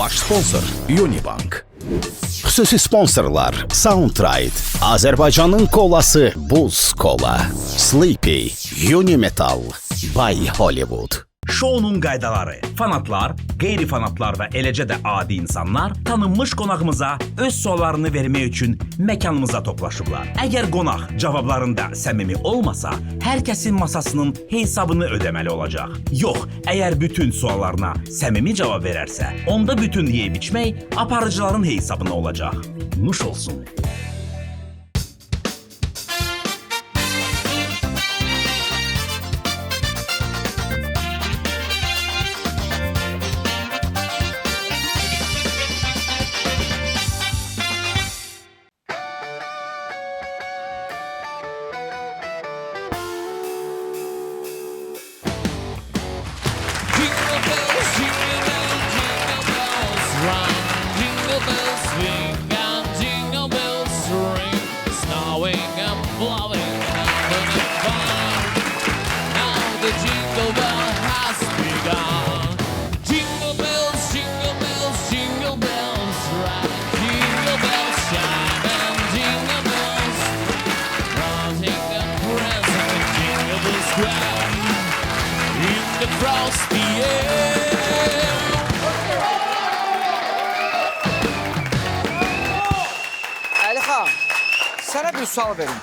baş sponsor Unibank. Xüsusi sponsorlar Soundtride, Azərbaycanın kolası Buz Kola, Sleepy, Unimetal, Bay Hollywood. Şounun qaydaları. Fanatlar, qeyri-fanatlar və eləcə də adi insanlar tanınmış qonağımıza öz suallarını vermək üçün məkanımıza toplaşıblar. Əgər qonaq cavablarında səmimi olmasa, hər kəsin masasının hesabını ödəməli olacaq. Yox, əgər bütün suallarına səmimi cavab verərsə, onda bütün yeyib-içmək aparıcıların hesabına olacaq. Nuş olsun. Əlixan, sənə bir sual verim.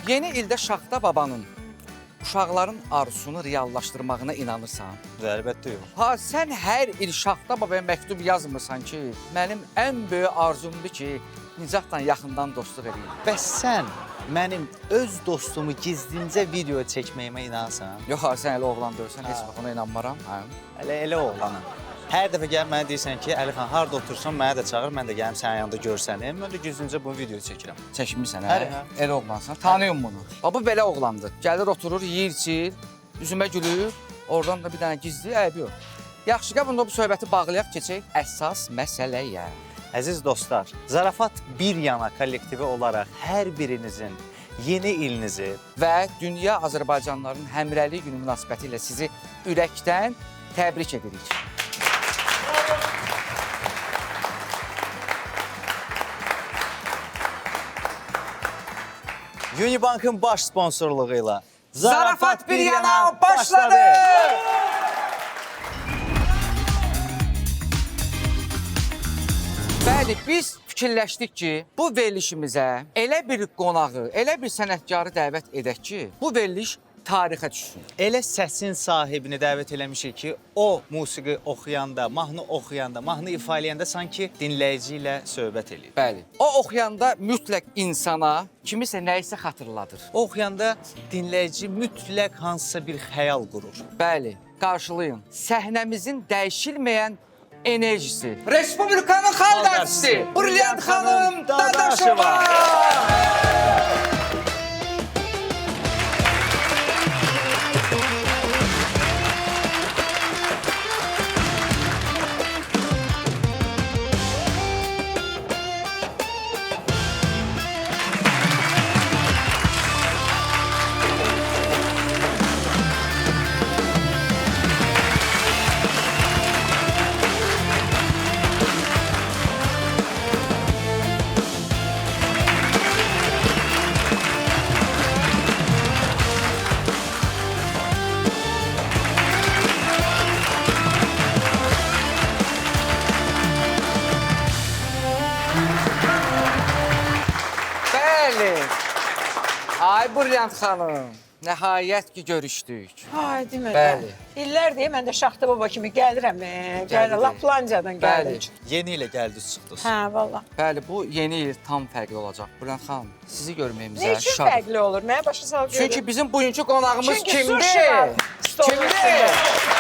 Yeni ildə Şaxta babanın uşaqların arzusunu reallaşdırmağına inanırsan? Əlbəttə yox. Ha, sən hər il Şaxta babaya məktub yazmırsan ki, mənim ən böyük arzumdur ki, Nicatla yaxından dostluq edeyim. Bəs sən mənim öz dostumu gizlincə video çəkməyimə inanırsan? Yox, ha, sən elə oğlan deyirsən, heç vaxt ona inanmaram. Elə oğlanım. Hər dəfə gəlib mənə deyirsən ki, Əlixan harda otursan, mənə də çağır, mən də gəlim sənin yanında görsənim. Mən də gizlincə bu video çəkirəm. Çəkmirsən, hə? Elə oğlansan. Tanıyım bunu. Bu belə oğlandır. Gəlir, oturur, yeyir, içir, üzümə gülür, oradan da bir dənə gizli, əybi yox. Yaxşı, gəl bunda bu söhbəti bağlayaq, keçək əsas məsələyə. Əziz dostlar, Zarafat bir yana kollektivi olaraq hər birinizin yeni ilinizi və Dünya Azərbaycanlıların Həmrəylik Günü münasibəti ilə sizi ürəkdən təbrik edirik. Unibankın baş sponsorluğu ilə Zarafat bir yana başladı! Bəli, biz fikirləşdik ki, bu verilişimizə elə bir qonağı, elə bir sənətkarı dəvət edək ki, bu veriliş tarixə düşsün. Elə səsin sahibini dəvət eləmişik ki, o musiqi oxuyanda, mahnı oxuyanda, mahnı ifa eləyəndə sanki dinləyici ilə söhbət eləyir. Bəli. O oxuyanda mütləq insana kimisə nəyisə xatırladır. O oxuyanda dinləyici mütləq hansısa bir xəyal qurur. Bəli, qarşılayın. Səhnəmizin dəyişilməyən enerjisi. Respublikanın xalq artisti Brilliant xanım Dadaşova. Ay Brilliant xanım, nəhayət ki görüşdük. Ay deməli. Bəli. İllərdir mən də Şaxta baba kimi gəlirəm. Gəlirəm, Laplancadan gəldim. Yeni ilə gəldiniz, çıxdınız. Hə, valla. Bəli, bu yeni il tam fərqli olacaq. Brilliant xanım, sizi görməyimizə Ne üçün şadıq. fərqli olur? Mənə başa sal görürüm. Çünki bizim bugünkü qonağımız Çünki kimdir? sushi var stolun Kimdir? üstündə.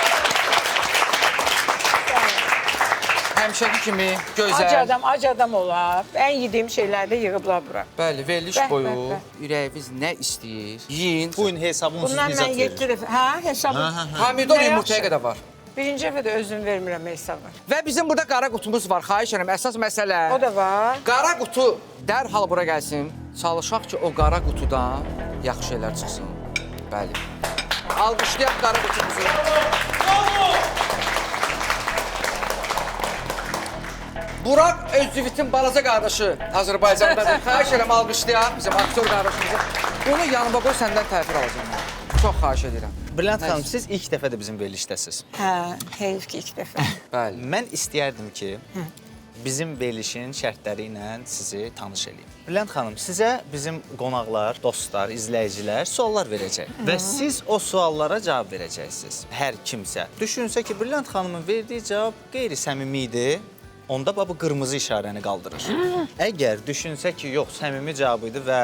Həmişəki kimi Ac gözəl. adam olar. Ən yediyim şeyləri də yığıblar bura. Bəli, veriliş Bəh, boyu bəh, bəh. ürəyiniz nə istəyir? Yiyin. Bugün hesabını Bundan Nizat mən verir. 7 dəfə, hə, hesabı. Pomidor Nə yumurtaya yaxşı. qədər var. Birinci dəfə də özüm vermirəm hesabı. Və bizim burada qara qutumuz var. Xahiş edirəm, əsas məsələ. O da var. Qara qutu dərhal bura gəlsin. Çalışaq ki, o qara qutudan yaxşı şeylər çıxsın. Bəli. Alqışlayaq qara qutumuzu. Burak Özcivit'in balaca qardaşı Azərbaycandadır. Xahiş edirəm alqışlayaq bizim aktyor qardaşımızı. Bunu yanıma qoy, səndən təhvil alacağım. Çox xahiş edirəm. Brilliant xanım, siz ilk dəfə də bizim verilişdəsiz. Hə, heyf ki ilk dəfə. Bəli. Mən istəyərdim ki, bizim verilişin şərtləri ilə sizi tanış edeyim. Brilliant xanım, sizə bizim qonaqlar, dostlar, izləyicilər suallar verəcək və siz o suallara cavab verəcəksiniz. Hər kimsə. Düşünsə ki, Brilliant xanımın verdiyi cavab qeyri-səmimi idi, onda bu qırmızı işarəni qaldırır. Əgər düşünsə ki, yox, səmimi cavabı idi və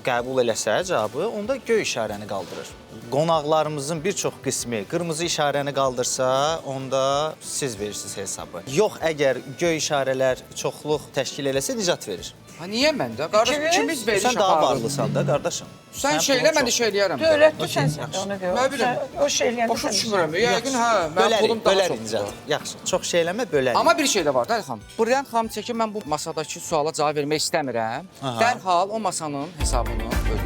qəbul eləsə cavabı, onda göy işarəni qaldırır. Qonaqlarımızın bir çox qismi qırmızı işarəni qaldırsa, onda siz verirsiniz hesabı. Yox, əgər göy işarələr çoxluq təşkil eləsə, nicat verir. Ha, niyə məndə? Qardaşım, ikimiz veriş Sən daha aparırıq. varlısan da, qardaşım. Sən şeylə, mən də şey eləyərəm. Dövlətli sənsən ona görə. Nə bilim. O şey eləyəndə Başa sən düşmürəm. Yəqin, hə, mənim pulum daha Bölərik, çoxdur. nicat. Yaxşı, çox şey eləmə, bölərik. Amma bir şey də var, Dəyər xanım. Brilliant xanım çəkir, mən bu masadakı suala cavab vermək istəmirəm. Aha. Dərhal o masanın hesabını ödəyir.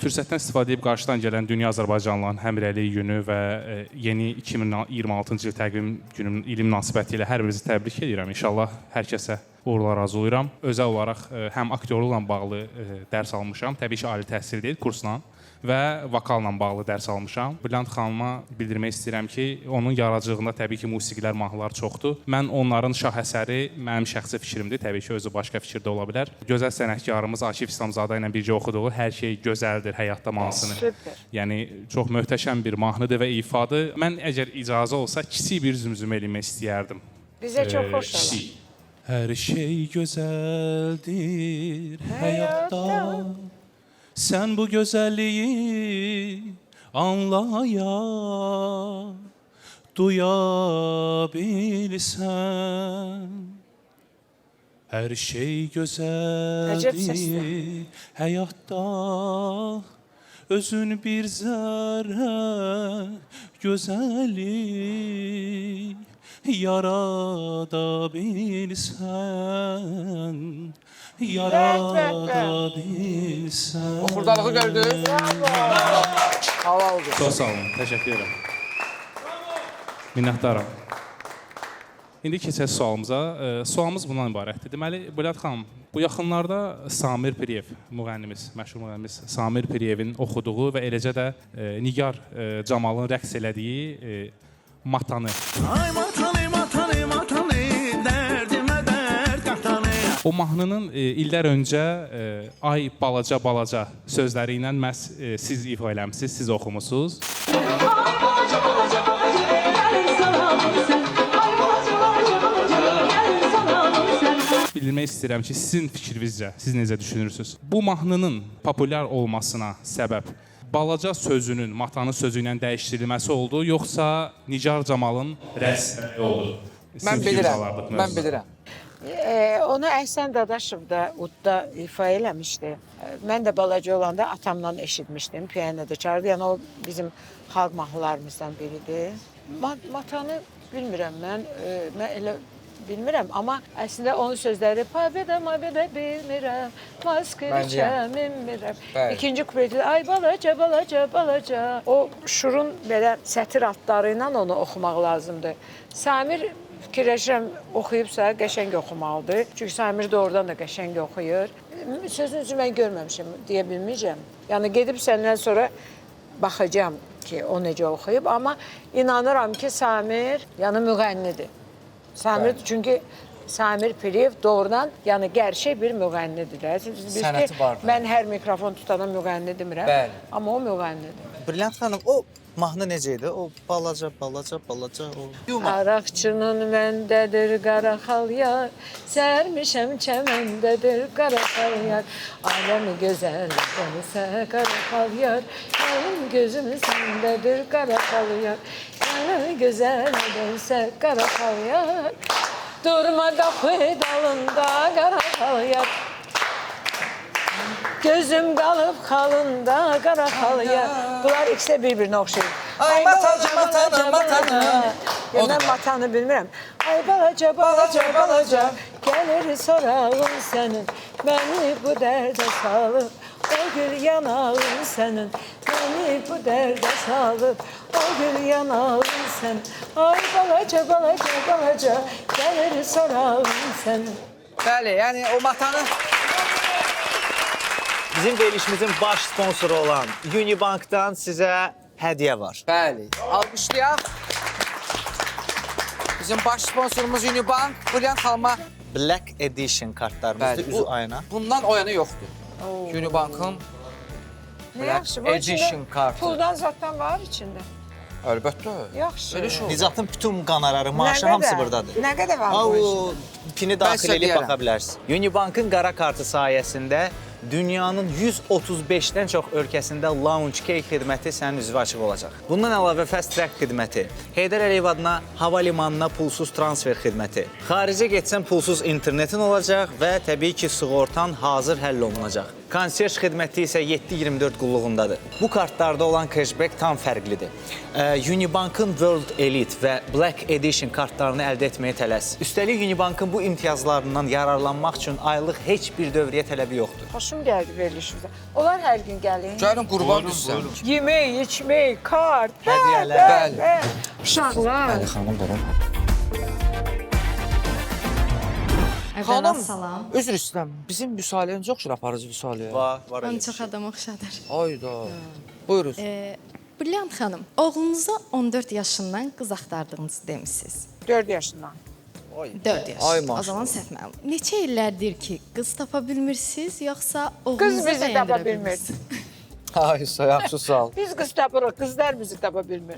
Fürsətdən istifadə edib qarşıdan gələn Dünya Azərbaycanlıların Həmrəylik günü və yeni 2026-cı il təqvim gününün ili münasibəti ilə hər birinizi təbrik edirəm. İnşallah hər kəsə uğurlar arzulayıram. Özəl olaraq həm aktyorluqla bağlı dərs almışam, təbii ki, ali təhsil deyil, kursla və vokalla bağlı dərs almışam. Brilliant xanıma bildirmək istəyirəm ki, onun yaradıcılığında təbii ki, musiqilər, mahnılar çoxdur. Mən onların şah əsəri mənim şəxsi fikrimdir. Təbii ki, özü başqa fikirdə ola bilər. Gözəl sənətkarımız Akif İslamzadə ilə birgə oxuduğu Hər şey gözəldir həyatda mahnısını. Süper. Yəni çox möhtəşəm bir mahnıdır və ifadır. Mən əgər icazə olsa kiçik bir zümzümə eləmək istəyərdim. Bizə çox xoş gəlir. Kiçik. Hər şey gözəldir həyatda. Sən bu gözəlliyi anlaya, duya bilsən. Hər şey Əcəb səsdir. gözəldir həyatda. Özün bir zərrə gözəllik yarada bilsən. Yarada bilsən. O xurdalığı gördünüz. Hava oldu. Çox sağ olun, təşəkkür edirəm. Minnətdaram. İndi keçək sualımıza. Sualımız bundan ibarətdir. Deməli, Brilliant xanım, bu yaxınlarda Samir Piriyev, müğənnimiz, məşhur müğənnimiz Samir Piriyevin oxuduğu və eləcə də Nigar Camalın rəqs elədiyi Matanı. Ay matanı, matanı, matanı, dərdimə dərd qatanı. O mahnının illər öncə Ay balaca balaca sözləri ilə məhz siz ifa eləmisiniz, siz oxumusunuz. Bildirmək istəyirəm ki, sizin fikrinizcə, siz necə düşünürsünüz? Bu mahnının populyar olmasına səbəb balaca sözünün, matanı sözü ilə dəyişdirilməsi oldu, yoxsa Nigar Camalın rəsmi oldu? Mən bilirəm. Onu Əhsən Dadaşov da Udda ifa eləmişdi. Mən də balaca olanda atamdan eşitmişdim, piyanoda çalırdı. Yəni o bizim xalq mahnılarımızdan biridir. Matanı bilmirəm mən elə bilmirəm, amma əslində onun sözləri pabədə bilmirəm, maskırıçə minmirəm. İkinci kupleti ay balaca balaca balaca. O şurun belə sətir adları ilə onu oxumaq lazımdır. Samir fikirləşirəm oxuyubsa qəşəng oxumalıdır. Çünki Samir doğrudan da qəşəng oxuyur. Sözünüzü mən görməmişəm, deyə bilməyəcəm. Yəni gedib səndən sonra baxacağam ki, o necə oxuyub, amma inanıram ki, Samir yəni müğənnidir. Samir çünki Samir Piriyev doğrudan yəni gerçək bir müğənnidir də. Sənəti var. Mən hər mikrofon tutana müğənni demirəm. Bəli. Amma o müğənnidir. Brilliant xanım, o mahnı necə idi? O balaca o. Araqçının məndədir qara xal yar, sərmişəm çəməndədir qara xal yar. Aləmi gözəl dənizə qara xal yar, mənim gözüm səndədir qara xal yar. Aləmi gözəl dənizə qara xal yar, durma qapı dalında qara xal yar. Gözüm qalıb xalında qara xal yar. Bunlar ikisi də bir-birinə oxşayır. Ay matanı, matanı, matanı. Mən matanı bilmirəm. Ay balaca, balaca, balaca, gəlir sorağın sənin, məni bu dərdə salıb, o gül yanağın sənin, məni bu dərdə salıb, o gül yanağın sən. Ay balaca, balaca, balaca, gəlir sorağım sən. Bəli, yəni o matanı Bizim verilişimizin baş sponsoru olan Unibankdan sizə hədiyyə var. bəli, alqışlayaq. Bizim baş sponsorumuz Unibank. Brilliant xanıma Black Edition kartlarımızdır Bəli, üzü bu- ayına. bundan o yana yoxdur. Unibankın Ne yaxşı, bu Edition içində kartı. puldan zatdan var içində. Əlbəttə. Yaxşı. Elə şey olur. Nicatın bütün qanararı, Nə maaşı qədər? hamısı buradadır. Nə qədər var Ha, bu o işin? pini daxil sizə edib deyərəm. baxa bilərsiniz. Unibankın qara kartı sayəsində dünyanın 135-dən çox ölkəsində Lounge Key xidməti sənin üzvə açıq olacaq. Bundan əlavə Fast Track xidməti, Heydər Əliyev adına hava limanına pulsuz transfer xidməti, xaricə getsən pulsuz internetin olacaq və təbii ki, sığortan hazır həll olunacaq. Konsiyerj xidməti isə 7/24 qulluğundadır. Bu kartlarda olan cashback tam fərqlidir. Unibankın World Elite və Black Edition kartlarını əldə etməyə tələs. Üstəlik Unibankın bu imtiyazlarından yararlanmaq üçün aylıq heç bir dövriyyə tələbi yoxdur. Xoşum gəldi verilişimizə. Onlar hər gün gəlir. Gəlin qurban düşsən. Yemək, içmək, kart, Hədiyyələr. Bəli. uşaqlar. Bəli xanım buyurun. Əvvəla salam. Üzr istəyirəm. Bizim müsahiləyə çox şur aparıcı müsahiləyə. Var Onu elə. çox adam oxşadır. Ayda. Buyurun. Brilliant xanım, oğlunuza 14 yaşından qız axtardığınızı demisiniz. 4 yaşından. 4 yaş. Ay O maşallah. zaman səhv məlum. Neçə illərdir ki, qız tapa bilmirsiniz, yoxsa Qız oğlunuzu bizi bəyəndirə tapa bilmir. bilmirsiniz? Ay, yaxşı sağ ol. Biz qız tapırıq, qızlar bizi tapa bilmir.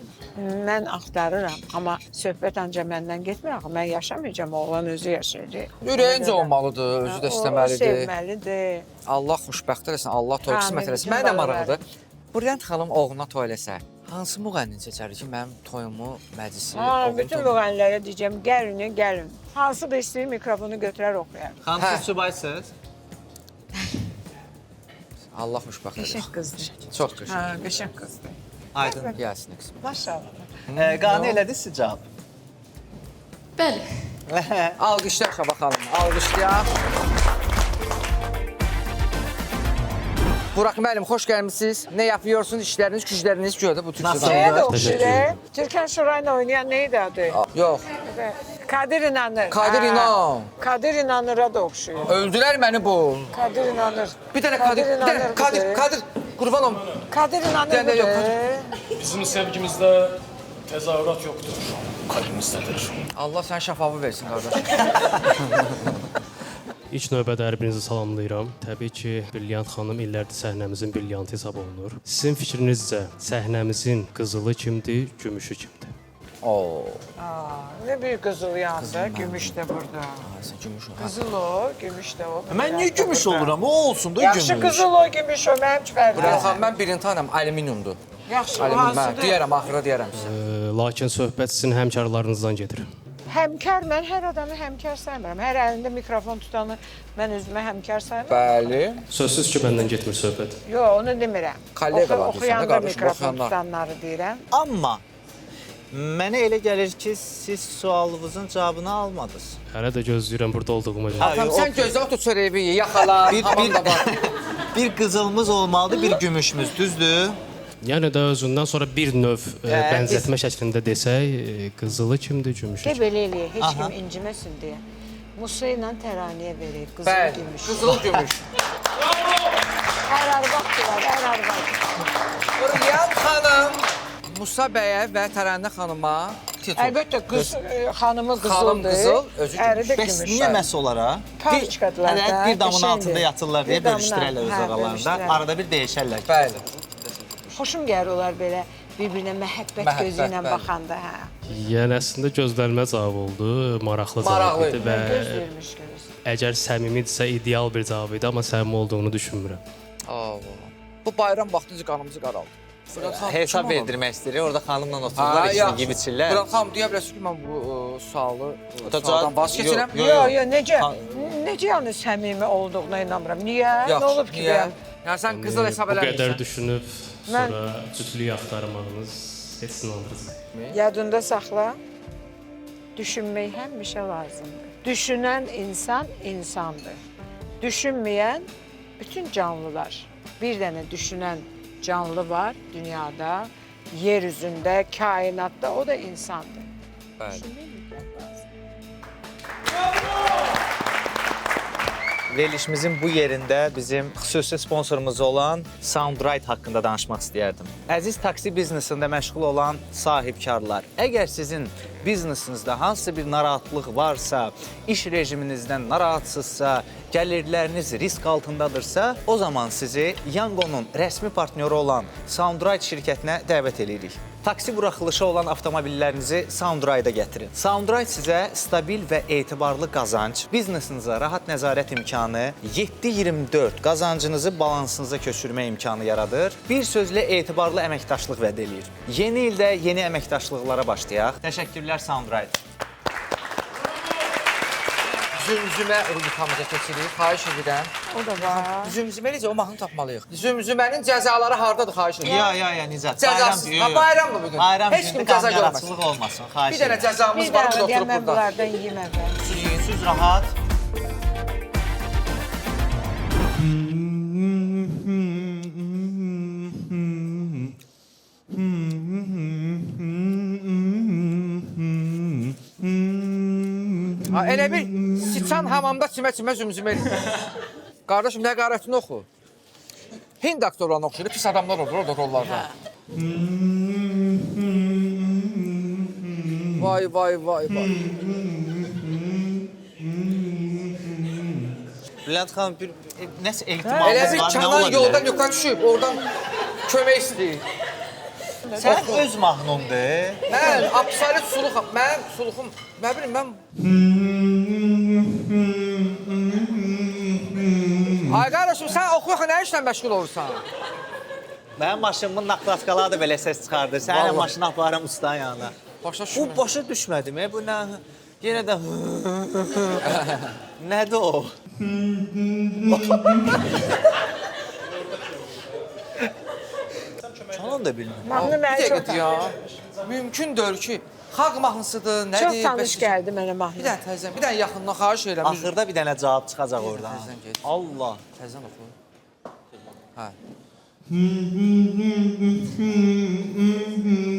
Mən axtarıram, amma söhbət ancaq məndən getmir axı. Mən yaşamayacağam, oğlan özü yaşayacaq. Ürəyincə olmalıdır, özü də O istəməlidir. sevməlidir. Allah xoşbəxt eləsin, Allah toylusu Amin, məsələsi. bütün Mənə də balalar. maraqlıdır. Brilliant xanım oğluna toy eləsə, hansı müğənni seçər ki, mənim toyumu, məclisi, Ha, bütün müğənnilərə deyəcəm, gəlin, gəlin. Hansı da istəyir mikrofonu götürər oxuyar. Xanım Hə. siz subaysınız? Allah xoşbəxt Qəşəng eləsin. qızdır. Çox qəşəng. Ha, qəşəng qızdır. Aydın. Gəlsin qızım. Maşallah. Qane elədi siz cavab. Bəli. Alqışlayaq Şaba xanım, alqışlayaq. Burak müəllim, xoş gəlmisiniz. Nə yapıyorsunuz? İşləriniz, gücləriniz gördü bu Nasıl? Türkçədə. Şeye de oxşayır. Türkan Şoray'la oynayan neydi adı? Yox, Kadir İnanır. Kadir Ha, İnan. Kadir İnanır'a da oxşayır. öldülər məni bu. Kadir İnanır. Bir dənə Kadir, bir dənə İnanır Kadir, budur. Kadir. Qurban olum. Kadir İnanır Bir dənə yox, budur. Bizim sevgimizdə təzahürat yoxdur. Kalbimizdədir. Allah sənə şəfavı versin qardaş. İlk növbədə hər birinizi salamlayıram. Təbii ki, Brilliant xanım illərdir səhnəmizin brilyantı hesab olunur. Sizin fikrinizcə səhnəmizin qızılı kimdir, gümüşü kimdir? Oo, Ne bir qızıl yandı, gümüş de burada. sən gümüş ol. Qızıl o, gümüş de o. Mən niyə gümüş oluram? O olsun da Yaxşı gümüş. qızıl o, gümüş o, mənim Burak fərqim. xanım, mən birini tanım, alüminiumdur. Yaxşı, o Alüminium, mən hansıdır? deyərəm, axıra deyərəm sizə. Lakin söhbət sizin həmkarlarınızdan gedir. Həmkar, mən hər adamı həmkar saymıram. Hər əlində mikrofon tutanı mən özümə həmkar saymıram. Bəli. Sözsüz ki, məndən getmir söhbət. Yox, onu demirəm. Kolleqalar deyirsən də Oxuyanda qardaşım, mikrofon oxuyanlar. tutanları deyirəm. Amma mənə elə gəlir ki, siz sualınızın cavabını almadınız. Hələ də gözləyirəm burada olduğuma görə. Atam, sən gözlə otur çörəyi yaxala. Bir bir qızılımız olmalıdır, bir gümüşümüz, düzdür? Yəni də özündən sonra bir növ bənzətmə şəklində desək, qızılı kimdir, gümüşü De kimdir? belə eləyək, heç kim inciməsin deyə. Musa ilə təraniyə verək, qızıl Bəli, gümüş. qızıl gümüş. Hər arvad var, hər arvad. Brilliant xanım, Musa bəyə və Tərənnə xanıma titul. Əlbəttə, xanımı Xanım qızıldır, qızıl, özü əri də Bəs gümüş. niyə məhz olaraq? Karçkadılar da, Bir damın qəşəngdir. altında yatırlar deyə Bir damın bölüşdürərlər öz altında, hə, aralarında. bölüşdürərlər. Arada bir dəyişərlər. Bəli. Xoşum gəlir onlar belə bir-birinə məhəbbət Məhəbbət, gözü ilə bəli. baxanda, hə. Yəni əslində gözlənilmə cavab oldu, maraqlı Maraqlı cavab idi və Göz vermiş görürsün. əgər səmimidirsə ideal bir cavab idi, amma səmimi olduğunu düşünmürəm. Bu bayram vaxtınca qanımızı qaraldı. Hesab verdirmək istəyir. Orada xanımla otururlar, ikisini gibi içirlər. Burak xanım, deyə bilərsiniz ki, mən bu sualı da sualdan vaz keçirəm. Yox, Yox, yox, necə? Ha- Necə yəni səmimi olduğuna inanmıram. Niyə? Yox, Nə olub ki, niyə? bəyəm? Yəni sən qızıl hesab Bu qədər eləmirsən. düşünüb Mən- sonra cütlük axtarmağınız heç inandırıcı. Yadında saxla. Düşünmək həmişə lazımdır. Düşünən insan insandır. Düşünməyən bütün canlılar. Bir dənə düşünən canlı var dünyada. yer üzündə, kainatda, o da insandır. Bəli. Verilişimizin bu yerində bizim xüsusi sponsorumuz olan Soundrite haqqında danışmaq istəyərdim. Əziz taksi biznesində məşğul olan sahibkarlar, əgər sizin biznesinizdə hansısa bir narahatlıq varsa, iş rejiminizdən narahatsızsa, gəlirləriniz risk altındadırsa, o zaman sizi Yangonun rəsmi partnyoru olan Soundrite şirkətinə dəvət edirik. Taksi buraxılışı olan avtomobillərinizi Soundrite-a gətirin. Soundrite sizə stabil və etibarlı qazanc, biznesinizə rahat nəzarət imkanı, 7/24 qazancınızı balansınıza köçürmə imkanı yaradır. Bir sözlə etibarlı əməkdaşlıq vəd edir. Yeni ildə yeni əməkdaşlıqlara başlayaq. Təşəkkürlər Soundrite. Zümzümə rubrikamıza keçirik. Xahiş edirəm. O da var. Zümzümə necə o mahnını tapmalıyıq. Zümzümənin cəzaları hardadır xahiş edirəm. Ya, Nicat. Cəzasız. Ha, bayramdır bugün. Bayram Heç kim günü cəza qanqaraçılıq görməsin. olmasın. Xahiş Bir dənə edirəm. cəzamız Bir var, daha bu da deyəm, oturub mən burada. bunlardan yiyeyim əvvəl. Siz rahat. Ha, elə bir siçan hamamda çimə-çimə zümzümə eləyir. Qardaşım, nəqarətini oxu. Hind aktorlarına oxşuyur, pis adamlar olur orada rollarda. Vay, vay, vay, vay. Bülent xanım, nəsə Elə ehtimalınız bir var, nə Kənan ola yoldan bilər? yuxarı düşüb, oradan kömək istəyir. Sən öz mahnundur. Mən absolut suluxam. Mənim suluxum, nə bilim mən... Ay qardaşım, sən oxuyaq nə işlə məşğul olursan? Mənim maşınımın naklatkaları da belə səs çıxardır. Sənin Vallahi. maşını aparım ustanın yanına. Başa Bu düşmürəm. başa düşmədim. Bu nə? Yenə də nədir o? Çalan da bilmirəm. Mahnı Bir mənə çox dəqiqə ya. Mümkündür ki, xalq mahnısıdır, nədir? Çox tanış gəldi mənə Bir mahnı. dənə təzən, bir dənə yaxından xahiş edirəm. Axırda bir dənə cavab çıxacaq oradan. Təzən get. Allah. Təzən oxu. Hə.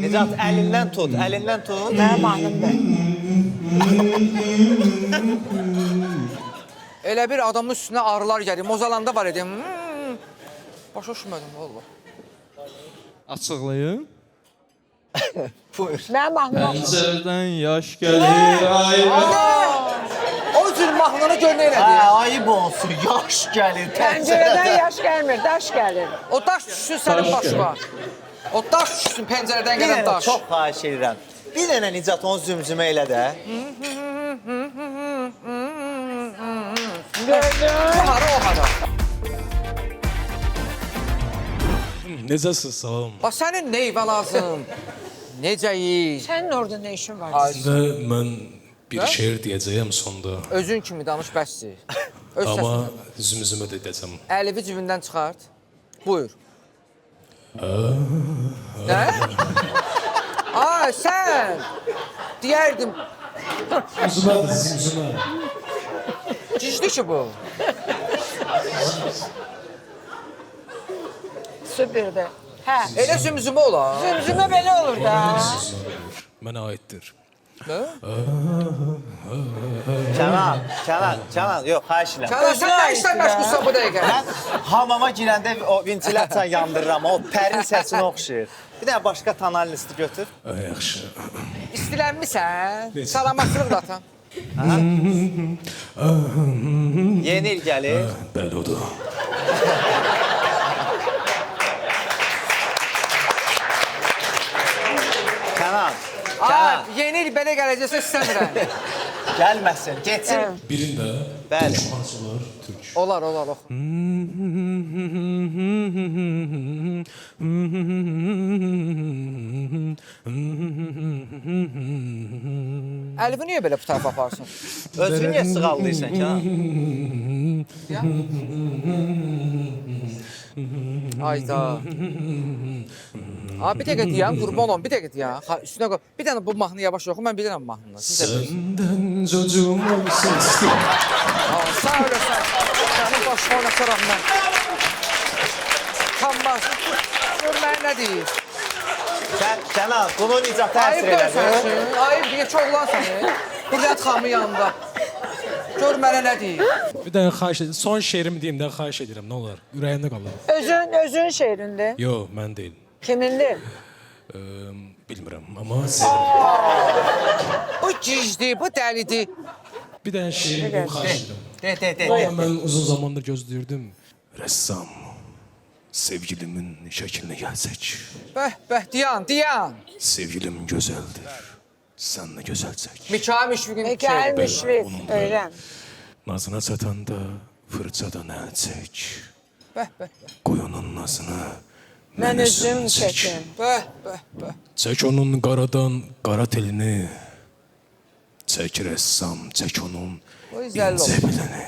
Necat, əlindən tut, əlindən tut. Mənim mahnımdır. Elə bir adamın üstünə arılar gəlir. Mozalanda var edim. Başa düşmədim valla. Açıqlayım. Buyur. Mənim mahnım oxu. Pəncərədən yaş gəlir, ay. O cür mahnını gör nə Hə, elədi? ayıb olsun, yaş gəlir Pəncərədən yaş gəlmir, daş gəlir. O daş düşsün sənin başına. O daş düşsün pəncərədən Bir gələn dənə daş. çox xahiş edirəm. Bir dənə Nicat onu zümzümə elə də. Bu hara o hara. Necəsiz, salam. Bax sənin neyvə lazım? Necəyik? Sənin orada nə işin var? Əslində mən bir şeir deyəcəyəm sonda. Özün kimi danış bəsdir. Öz Amma səsinlə. zümzümə də deyəcəm. Əlivi cibindən çıxart. Buyur. Nə? Ay sən! Deyərdim, Zümzümə, zümzümə. cicdi ki bu. Süperdir. Hə, Elə zümzümə olar. zümzümə belə olur da. Mənə aiddir. Nə? Kənan, yox, xahiş edirəm. Sən nə işlə məşğulsan bu dəqiqə? Mən hamama girəndə o ventilasiya yandırıram, o pərin səsinə oxşayır. Bir dənə başqa tonal listi götür. Yaxşı. İstilənmisən? Salamatçılıq da atan. Yeni il gəlir. Bəli odur. Kənan, Ay, yeni il belə gələcəksə istəmirəm. gəlməsin, getsin. Birində Bəli. Hansılar türk. Olar, olar, oxu. Əlivi niyə belə bu tarafa aparsın? Özünü niyə sığaldıysan Kənan? Ayda. Abi bir dəqiqə deyəm, qurban olum, bir dəqiqə deyəm. Üstünə qoy. Bir dənə bu mahnını yavaş oxu, mən bilirəm mahnını. Siz də bilirsiniz. Səndən çocuğum olsun istəyirəm. Sağ olasın. Sənin başına oynatıraq mən. Kanmaz. Gör mənə nə deyir. Cənab, bunu Nicat təsir Ayıb elədi. dövsənsün, ayıb deyə ki, oğlan səni. Brilliant xanımın yanında. Gör mənə nə deyir. Bir dənə xahiş edirəm. Son şeirimi deyim də xahiş edirəm, nə olar? Ürəyimdə qalır. Özün şeirindir. Yox, mən deyil. Kimindir? Bilmirəm, amma sevirəm. Bu gizli, bu dəlidir. Bir dənə şeirimi xahiş edirəm. De. Amma mən uzun zamandır gözləyirdim. Rəssam, sevgilimin şəklinə gəlsək. Bəh, dayan. Sevgilim gözəldir, sən də gözəlsək. Mikail Müşfiqin Mikail Müşfiq, öyrən. Nazına çatanda fırçadan əl çək. Bəh. Qoy onun nazını Mən özüm çəkim. Bəh. Çək onun qaradan qara telini. Çək rəssam, çək onun O izəlli incə olsun. bilini.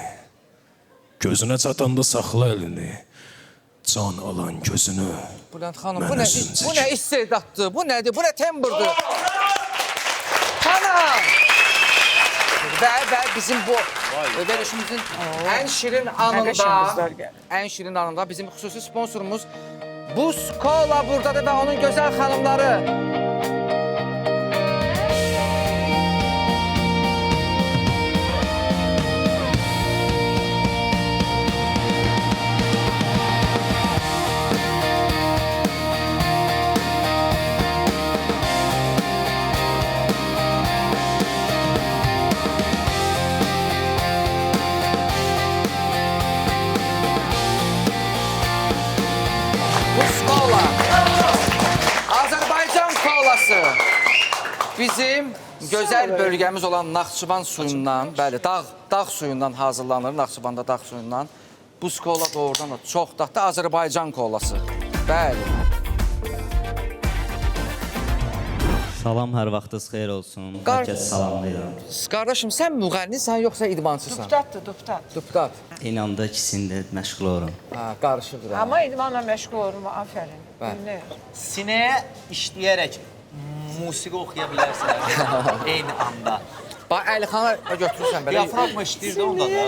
Gözünə çatanda saxla əlini. Can alan gözünü. Bülent xanım, Mən özüm bu çəkim. nə istedaddır, bu nədir, bu nə tembrdir? Xanım! Və bizim bu verilişimizin ən şirin anında bizim xüsusi sponsorumuz Buz Cola buradadır və onun gözəl xanımları. Kola. Azərbaycan kolası. Bizim gözəl bölgəmiz olan Naxçıvan suyundan, bəli, dağ suyundan hazırlanır, Naxçıvanda dağ suyundan. Buz kola doğrudan da çox dadlı Azərbaycan kolası. Bəli. Salam, hər vaxtınız xeyir olsun. Hər kəs salamlayıram. Qardaşım, sən müğənnisən, yoxsa idmançısan? Deputat. Eyni anda ikisində məşğul olurum. Qarışıqdır. Amma idmanla məşğul olurum, aferin. Sinəyə işləyərək musiqi oxuya bilərsən eyni anda. Bax, Əlixana götürürsən belə. Diafragma işləyirdi onda da.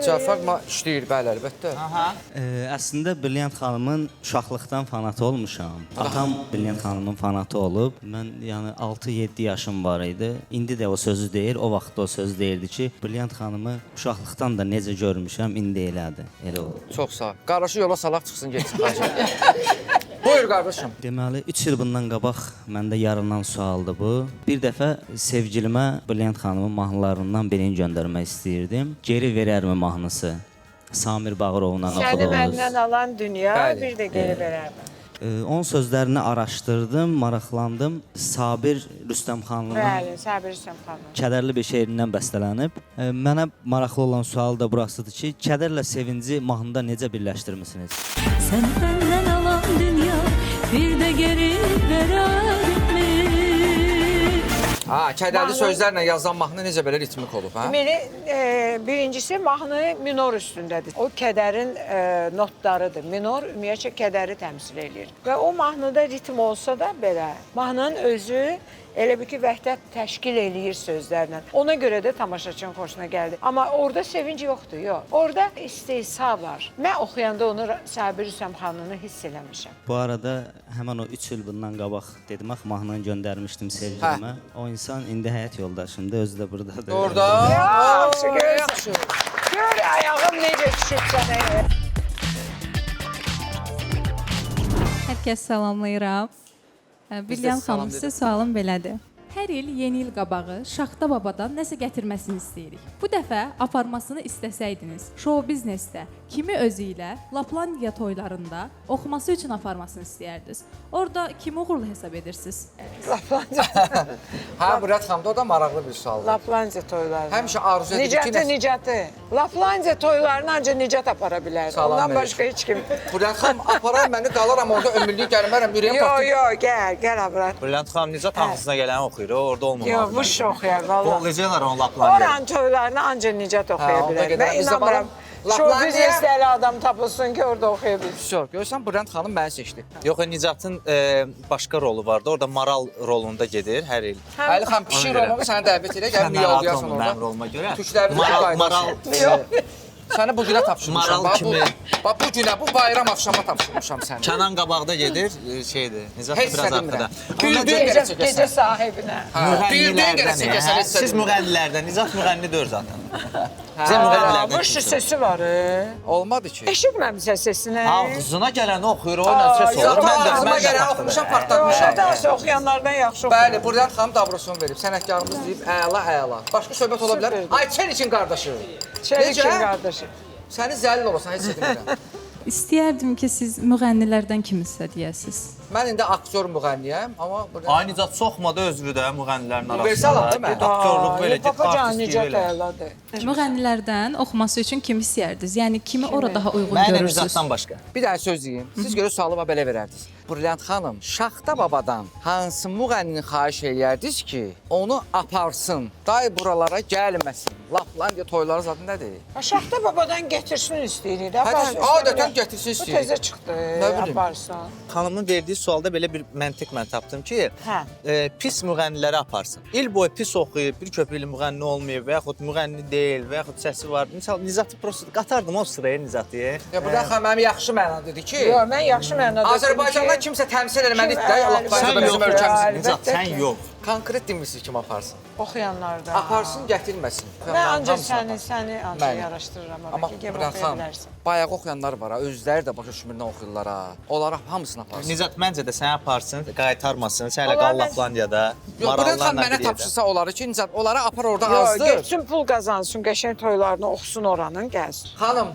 Diafragma işləyir, bəli, əlbəttə. Əslində Brilliant xanımın uşaqlıqdan fanatı olmuşam. Atam Brilliant xanımın fanatı olub. Mən yəni 6-7 yaşım var idi. İndi də o sözü deyir, o vaxt o sözü deyirdi ki, Brilliant xanımı uşaqlıqdan da necə görmüşəm, indi elədir. Elə oldu. Çox sağ ol. Qardaşı yola salaq çıxsın, getsin. Buyur qardaşım. Deməli, 3 il bundan qabaq məndə yaranan sualdır bu. Bir dəfə sevgilimə Brilliant xanımın mahnılarından birini göndərmək istəyirdim. Geri verərmi mahnısı? Samir Bağırovla Səni oxuduğumuz. məndən alan dünya, bir də geri verərəm. Onun sözlərini araşdırdım, maraqlandım. Sabir Rüstəmxanlının Bəli, Sabir Rüstəmxanlı. kədərli bir şeirindən bəstələnib. Mənə maraqlı olan sual da burasıdır ki, kədərlə sevinci mahnıda necə birləşdirmisiniz? Sən məndən alan dünya, bir də geri verərmi? Kədərli sözlərlə yazılan mahnı necə belə ritmik olub, hə? Birincisi, mahnı minor üstündədir. O kədərin notlarıdır. Minor ümumiyyətcə kədəri təmsil edir. Və o mahnıda ritm olsa da belə, mahnının özü elə bir ki, vəhdət təşkil eləyir sözlərlə. Ona görə də tamaşaçının xoşuna gəldi. Amma orada sevinc yoxdur, yox. Orada istehza var. Mən oxuyanda onu Sabir Rüstəmxanlını hiss eləmişəm. Bu arada həmən o 3 il bundan qabaq dedim, mahnını göndərmişdim sevgilimə. O insan indi həyat yoldaşımdır, özü də buradadır. Orada. Yaxşı. Gör ayağım necə düşüb sənə. Hər kəs salamlayıram. Brilliant xanım, sizə sualım belədir. Hər il yeni il qabağı Şaxta babadan nəsə gətirməsini istəyirik. Bu dəfə aparmasını istəsəydiniz, show biznesdə kimi özü ilə Laplandiya toylarında oxuması üçün aparmasını istəyərdiniz. Orada kimi uğurlu hesab edirsiniz? Laplandiya. Hə, Brilliant xanım, o da maraqlı bir sualdır. Laplandiya toyları. Həmişə arzu edir ki... Nicatı. Laplandiya toylarını ancaq Nicat apara bilər. Ondan başqa heç kim. Brilliant xanım, aparar məni, qalaram orada ömürlük gəlmərəm, ürəyim partı. Yox, gəl apara. Brilliant xanım Nicat ağzına gələni oxuyur, orada olmamalı. Yox, vuş oxuyar, valla. Qoğlayacaqlar onu Laplandiya. Oranın toylarını ancaq Nicat oxuya bilər. Mən inanmıram. Show biznesli adam tapılsın ki, orada oxuya bilsin. Görürsən, Brilliant xanım məni seçdi. Yox, Nicatın başqa rolu vardı. Orada maral rolunda gedir hər il. Əli xan, pişik rolunu sənə dəvət elə, gəl müyə olduyasan orada. Mənim roluma görə. Tüklərimizi qaydarsın. Səni bu günə tapşırmışam. Maral kimi. Bax bu günə, bu bayram axşama tapşırmışam səni. Kənan qabaqda gedir, şeydir. Nizat da Heç biraz nə arxada. demirəm. Gecə sahibinə. Bildiyim gələcək kəsən heç Siz müğənnilərdən, Nizat müğənni deyir zaten. Bizə müğənnilərdən Bu sesi var. Olmadı ki. Eşitməmisən sesini. Ağzına gələni oxuyur, o ilə ses olur. Ağzıma gələn oxumuşam, partlatmışam. Daha oxuyanlardan yaxşı oxuyur. Bəli, buradan xanım davrosunu verib. Sənətkarımız deyib, əla. Başqa söhbət ola bilər. Ay, Çelikin qardaşı. Çelikin qardaşı. Səni zəlil olasan, heç edirəm. İstəyərdim ki, siz müğənnilərdən kimisə deyəsiz. Mən indi aktyor müğənniyəm, amma... Ay, Nizat soxmadı özünü də müğənnilərin arasında. Versalam, değil mi? Aktorluq belə, get artist gibi elə. Müğənnilərdən oxuması üçün kimi istəyərdiniz? Yəni, kimi ora daha uyğun Mənə görürsünüz? Nizatdan başqa. Bir dənə söz deyim. Siz görür sualıma belə verərdiniz. Brilliant xanım, Şaxta babadan hansı müğənnini xahiş eləyərdiniz ki, onu aparsın, day buralara gəlməsin. Laplandiya toyları zaten nədir? Şaxta babadan getirsin istəyirik. Adətən getirsin Bu istəyir. tezə çıxdı, Nə bilim. aparsan. Xanımın verdiyi sualda belə bir məntiq mən tapdım ki, pis müğənniləri aparsın. İl boyu pis oxuyub, bir köpüklü müğənni olmayıb və yaxud müğənni deyil və yaxud səsi var. Misal Nizatı prosto qatardım o sıraya Nizatı. Ya buradan xanım mənim yaxşı mənada dedi ki, Yox, mən yaxşı mənada Azərbaycanda kimsə təmsil eləməlidir də, Allah'ın bizim ölkəmiz. Nizat, sən yox. Konkret demişsiniz kim aparsın. Oxuyanlarda. Aparsın, gətirməsin. Mən ancaq səni ancaq yaraşdırıram. Amma buradan xanım, bayaq oxuyanlar var ha, özləri də başa düşmürdən oxuyurlar ha. Onlara hamısını aparsın. Nizat, məncə də səni aparsın, qaytarmasın, sən elə qal Laplandiyada. Yox, buradan xanım mənə tapşırsa onları ki, Nizat, onları apar orada azdır. Yox, getsin pul qazansın, qəşəng toylarını oxusun oranın, gəlsin. Xanım,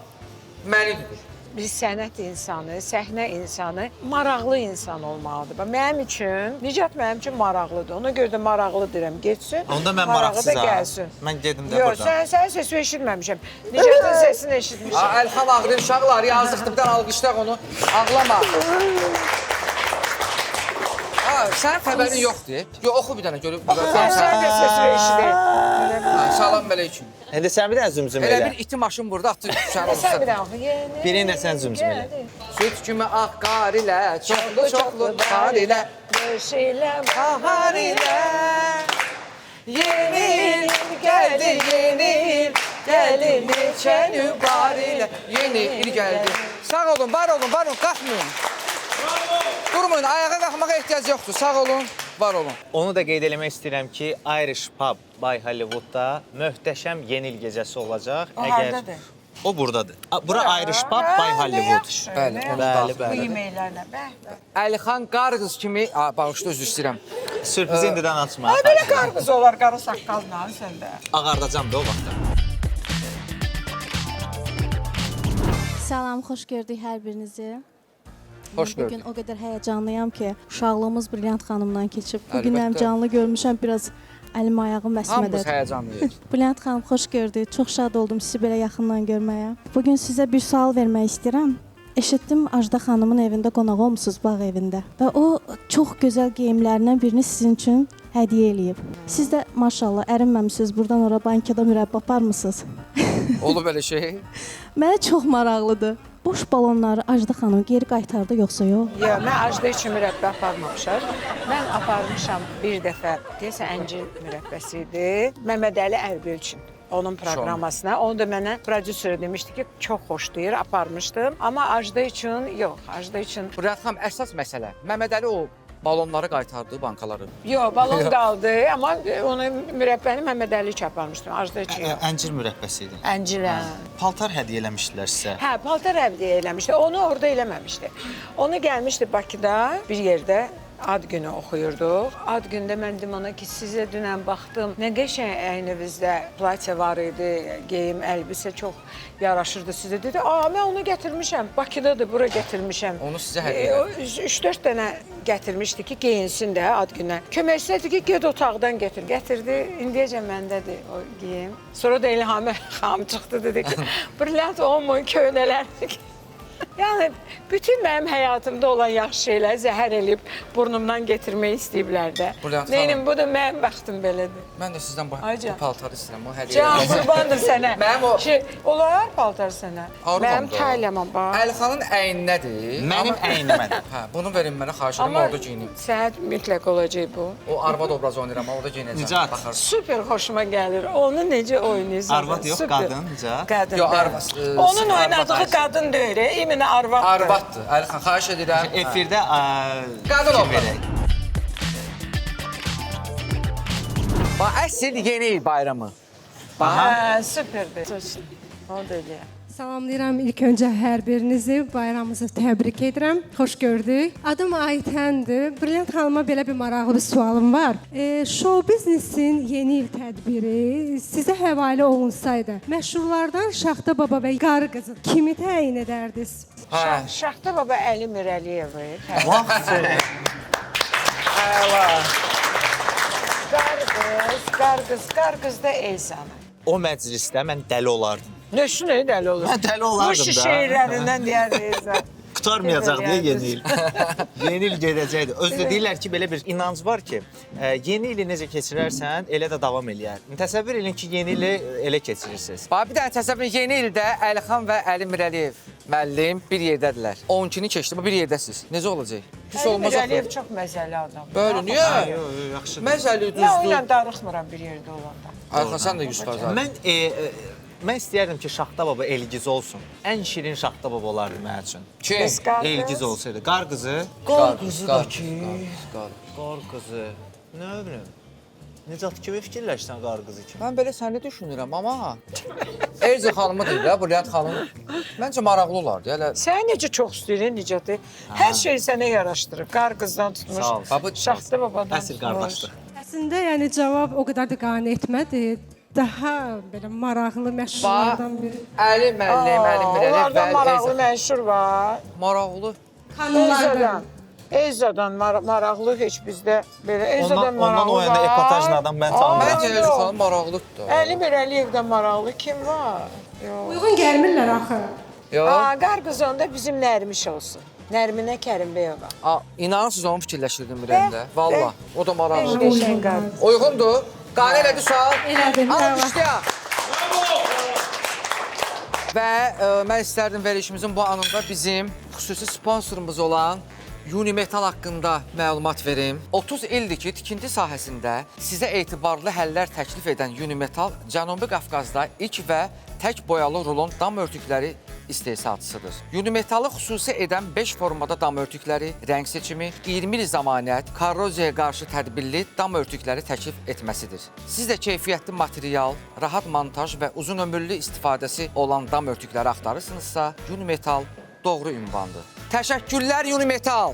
məni dedir. Biz sənət insanı, səhnə insanı, maraqlı insan olmalıdır. Mənim üçün, Nicat mənim üçün maraqlıdır. Ona görə də maraqlı deyirəm, getsin. Onda mən maraqlı da maraqsızam. gəlsin. Mən gedim də Yox, buradan. sənin səsini eşitməmişəm. Nicatın səsini eşitmişəm. Əlxan ağrı uşaqlar, yazdıqdır, bir dənə alqışlayaq onu. Ağlama. Sənin xəbərin yoxdur. Yox, oxu bir dənə görüb. Sən də səsini eşidir. Salam beləykum. İndi sən bir dənə zümzüm elə. Elə bir iti maşın burada atdı düşən olsa. Sən bir dənə oxu. Birini də sən zümzüm elə. Süt kimi ağ qar ilə, çoxlu qar ilə, Döşələ bahar ilə. Yeni il gəldi, yeni il, gəlir neçəni bar ilə. Yeni il gəldi. Sağ olun, var olun, qalxmayın. Durmayın, ayağa qalxmağa ehtiyac yoxdur. Sağ olun, var olun. Onu da qeyd eləmək istəyirəm ki, Irish Pub by Hollywoodda möhtəşəm yeni il gecəsi olacaq. O hardadır? O buradadır. Bura Irish Pub by Hollywood. Bəli, Bu yeməklərlə, Əlixan Qarqız kimi, bağışda üzr istəyirəm. Sürpriz indidən açma. Ay, belə qarqız olar, qara saqqalla səndə. Ağardacam da o vaxtda. Salam, xoş gördük hər birinizi. Xoş gördük. Bugün o qədər həyəcanlıyam ki, uşaqlığımız Brilliant xanımdan keçib. Bugün həm canlı görmüşəm, biraz əlim ayağım vəsmədədir. Hamımız həyəcanlıyıq. Brilliant xanım, xoş gördük. Çox şad oldum sizi belə yaxından görməyə. Bugün sizə bir sual vermək istəyirəm. Eşitdim, Ajda xanımın evində qonaq olmusunuz, bağ evində. Və o çox gözəl geyimlərindən birini sizin üçün hədiyyə eləyib. Siz də maşallah ərinməmisiniz, buradan ora bankada mürəbbə aparmısınız. Olub belə şey? Mənə çox maraqlıdır. Boş balonları Ajda xanım geri qaytardı yoxsa yox? Yox, mən Ajda üçün mürəbbə aparmamışam. Mən aparmışam bir dəfə, deyəsən əncir mürəbbəsi idi. Məmməd Əli Ərbil üçün. Onun proqramasına. Onu da mənə prodüser demişdi ki, çox xoşlayır, aparmışdım. Amma Ajda üçün yox, Ajda üçün... Brilliant xanım, əsas məsələ. Məmməd Əli o balonları qaytardı, bankaları. Yox, balon qaldı, amma onu mürəbbəni Məmməd Əli üçün aparmışdım, Ajda üçün yox. Əncir mürəbbəsi idi. Əncir, hə. Paltar hədiyyə eləmişdilər sizə. Hə, paltar hədiyyə eləmişdi. Onu orada eləməmişdi. Onu gəlmişdi Bakıda bir yerdə. Ad günü oxuyurduq. Ad gündə mən dedim ona ki, sizə dünən baxdım, nə qəşəng əyninizdə platya var idi, geyim, əlbisə çox yaraşırdı sizə. Dedi, mən onu gətirmişəm, Bakıdadır, bura gətirmişəm. Onu sizə hədiyyə 3-4 dənə gətirmişdi ki, geyinsin də ad günə. Köməkçisi dedi ki, get otaqdan gətir. Gətirdi, indiyəcə məndədir o geyim. Sonra da İlhamə xanım çıxdı, dedi ki, brilliant olmayın köynələr. Yəni bütün mənim həyatımda olan yaxşı şeyləri zəhər eləyib burnumdan gətirmək istəyiblər də. Brilliant Neynim, bu da mənim bəxtim belədir. Mən də sizdən bu paltarı istəyirəm. O hədiyyə. Can, qurbandır sənə. Mənim o olar paltar sənə. Mənim taylamam bax. Əlixanın əyninədir. Mənim əynimədir. Hə, bunu verin mənə, xahiş edirəm, orada geyinim. Səhət mütləq olacaq bu. O arvad obrazı oynayıram, orada geyinəcəm. Nicat. Super xoşuma gəlir. Onu necə oynayırsan? Arvad yox, qadın, Nicat. Qadın. Yox, arvad. Onun oynadığı qadın deyil, iminə arvaddır. Arvaddır. Əlixan, xahiş edirəm. Efirdə qadın obrazı. Bax, əsl yeni il bayramı. Hə, superdir. Onu da eləyəm. Salamlayıram ilk öncə hər birinizi, bayramınızı təbrik edirəm. Xoş gördük. Adım Aytəndir. Brilliant xanıma belə bir maraqlı bir sualım var. Show biznesin yeni il tədbiri sizə həvalə olunsaydı, məşhurlardan Şaxta Baba və Qar qızı kimi təyin edərdiniz? Şaxta Baba Əli Mirəliyevi. Qar qız da Elzanı. O məclisdə mən dəli olardım. Nəşinə dəli olur? Mən dəli olardım da. Bu şişeyrlərindən deyər Elzan. Qurtarmayacaq deyə yeni il. Yeni il gedəcəkdir. Özdə deyirlər ki, belə bir inanc var ki, yeni ili necə keçirərsən, elə də davam eləyər. Təsəvvür edin ki, yeni ili elə keçirirsiniz. Bax, bir dənə təsəvvür edin, yeni ildə Əlixan və Əli Mirəliyev müəllim bir yerdədirlər. 12-ni keçdi, bu bir yerdəsiz. Necə olacaq? Pis Əli olmaz axı. Mirəliyev çox məzəli adam. Böyle, niyə? Yaxşı. Məzəli, Mən düzdür. onunla darıxmıram bir yerdə olanda. Əlixan, sən də 100%. Mən istəyərdim ki, Şaxta Baba Elgiz olsun. Ən şirin Şaxta Baba olardı mənim üçün. Kim? Elgiz olsaydı. Qar qızı. Qar qızı da ki. Qar qızı. Nə bilim. Nicat kimi fikirləşsən qar qızı kimi? Mən belə səni düşünürəm, amma Elza xanımı deyil də, Brilliant xanım. Məncə maraqlı olardı. Sən necə çox istəyirin Nicatı? Hər şey sənə yaraşdırıb. Qar qızdan tutmuş, Şaxta Babadan Əsl qardaşdır. Əslində, yəni cavab o qədər də qane etmədi. Daha belə maraqlı məşhurlardan biri. Əli müəllim, Əli Mirəliyev. Onlardan maraqlı məşhur var. Maraqlı. Xanımlardan. Elzadan maraqlı heç bizdə belə. Elzadan maraqlı var. Ondan o yana epatajlı adam mən tanımıram. Məncə Elza xanım maraqlıdır da. Əli Mirəliyevdən maraqlı kim var? Uyğun gəlmirlər axı. Qar qız onda bizim Nərmiş olsun. Nərminə Kərimbəyova. İnanırsınız onu fikirləşirdim birəndə. Valla, o da maraqlıdır. Qəşəng qar. Uyğundur. Qane elədi sual. Elədim. Alqışlayaq. Və mən istərdim verilişimizin bu anında bizim xüsusi sponsorumuz olan Unimetal haqqında məlumat verim. 30 ildir ki, tikinti sahəsində sizə etibarlı həllər təklif edən Unimetal Cənubi Qafqazda ilk və tək boyalı rulon dam örtükləri istehsalçısıdır. Unimetalı xüsusi edən 5 formada dam örtükləri, rəng seçimi, 20 il zəmanət, korroziyaya qarşı tədbirli dam örtükləri təklif etməsidir. Siz də keyfiyyətli material, rahat montaj və uzun ömürlü istifadəsi olan dam örtükləri axtarırsınızsa, Unimetal doğru ünvandır. Təşəkkürlər Unimetal!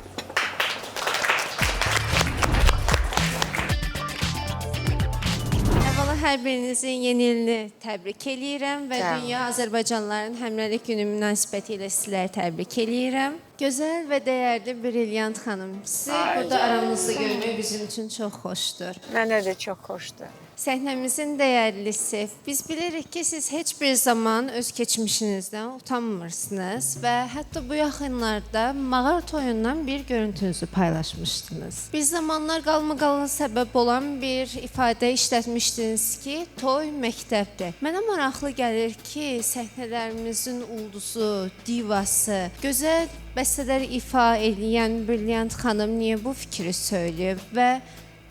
Hər birinizin yeni ilini təbrik eləyirəm və Dünya Azərbaycanlıların Həmrəylik Günü münasibəti ilə sizləri təbrik eləyirəm. Gözəl və dəyərli Brilliant xanım, sizi burada aramızda görmək bizim üçün çox xoşdur. Mənə də çox xoşdur. Səhnəmizin dəyərlisi, biz bilirik ki, siz heç bir zaman öz keçmişinizdən utanmırsınız və hətta bu yaxınlarda mağara toyundan bir görüntünüzü paylaşmışdınız. Bir zamanlar qalmaqalına səbəb olan bir ifadə işlətmişdiniz ki, toy məktəbdir. Mənə maraqlı gəlir ki, səhnələrimizin ulduzu, divası, gözəl bəstələr ifa edən Brilliant xanım niyə bu fikri söyləyib və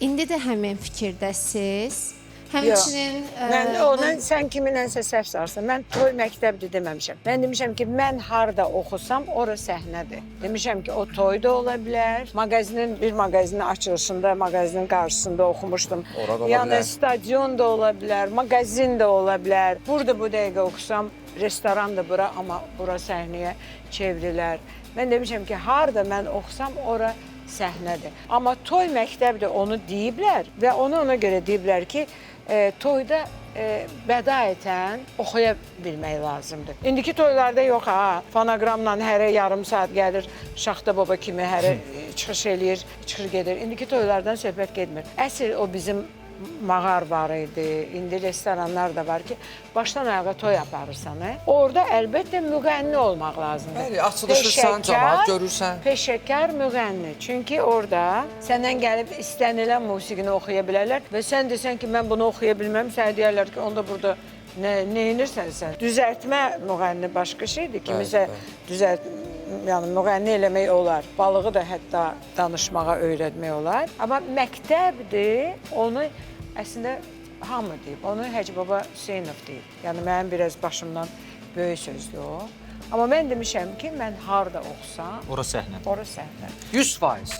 indi də həmin fikirdəsiz? Həmçinin... Sən kiminləsə səhv sarsan, mən toy məktəbdir deməmişəm. Mən demişəm ki, mən harada oxusam, ora səhnədir. Demişəm ki, o toy da ola bilər. Bir mağazinin açılışında, mağazinin qarşısında oxumuşdum. Yəni, stadion da ola bilər, mağazin də ola bilər. Burada bu dəqiqə oxusam, restoran da bura, amma bura səhnəyə çevrilər. Mən demişəm ki, harada mən oxusam, ora səhnədir. Amma toy məktəbdir, onu deyiblər və onu ona görə deyiblər ki, toyda bədayətən oxuya bilmək lazımdır. İndiki toylarda yox ha, fonoqramla hərə yarım saat gəlir, Şaxta Baba kimi hərə çıxış eləyir, çıxır gedir. İndiki toylardan söhbət getmir. Əsl o bizim mağar var idi. İndi restoranlar da var ki, başdan ayağa toy aparırsan. Orada əlbəttə müğənni olmaq lazımdır. Bəli, açılışırsan, camaat görürsən. Peşəkar müğənni. Çünki orada səndən gəlib istənilən musiqini oxuya bilərlər və sən desən ki, mən bunu oxuya bilməm, sənə deyərlər ki, onda burada nə inirsən sən? Düzəltmə müğənni başqa şeydir. Kimisə yəni müğənni eləmək olar. Balığı da hətta danışmağa öyrətmək olar. Amma məktəbdir, onu əslində hamı deyib. Onu Hacı Baba Hüseynov deyib. Yəni mənim biraz başımdan böyük sözdür o. Amma mən demişəm ki, mən harda oxusam, Ora səhnə. Ora səhnə. 100%.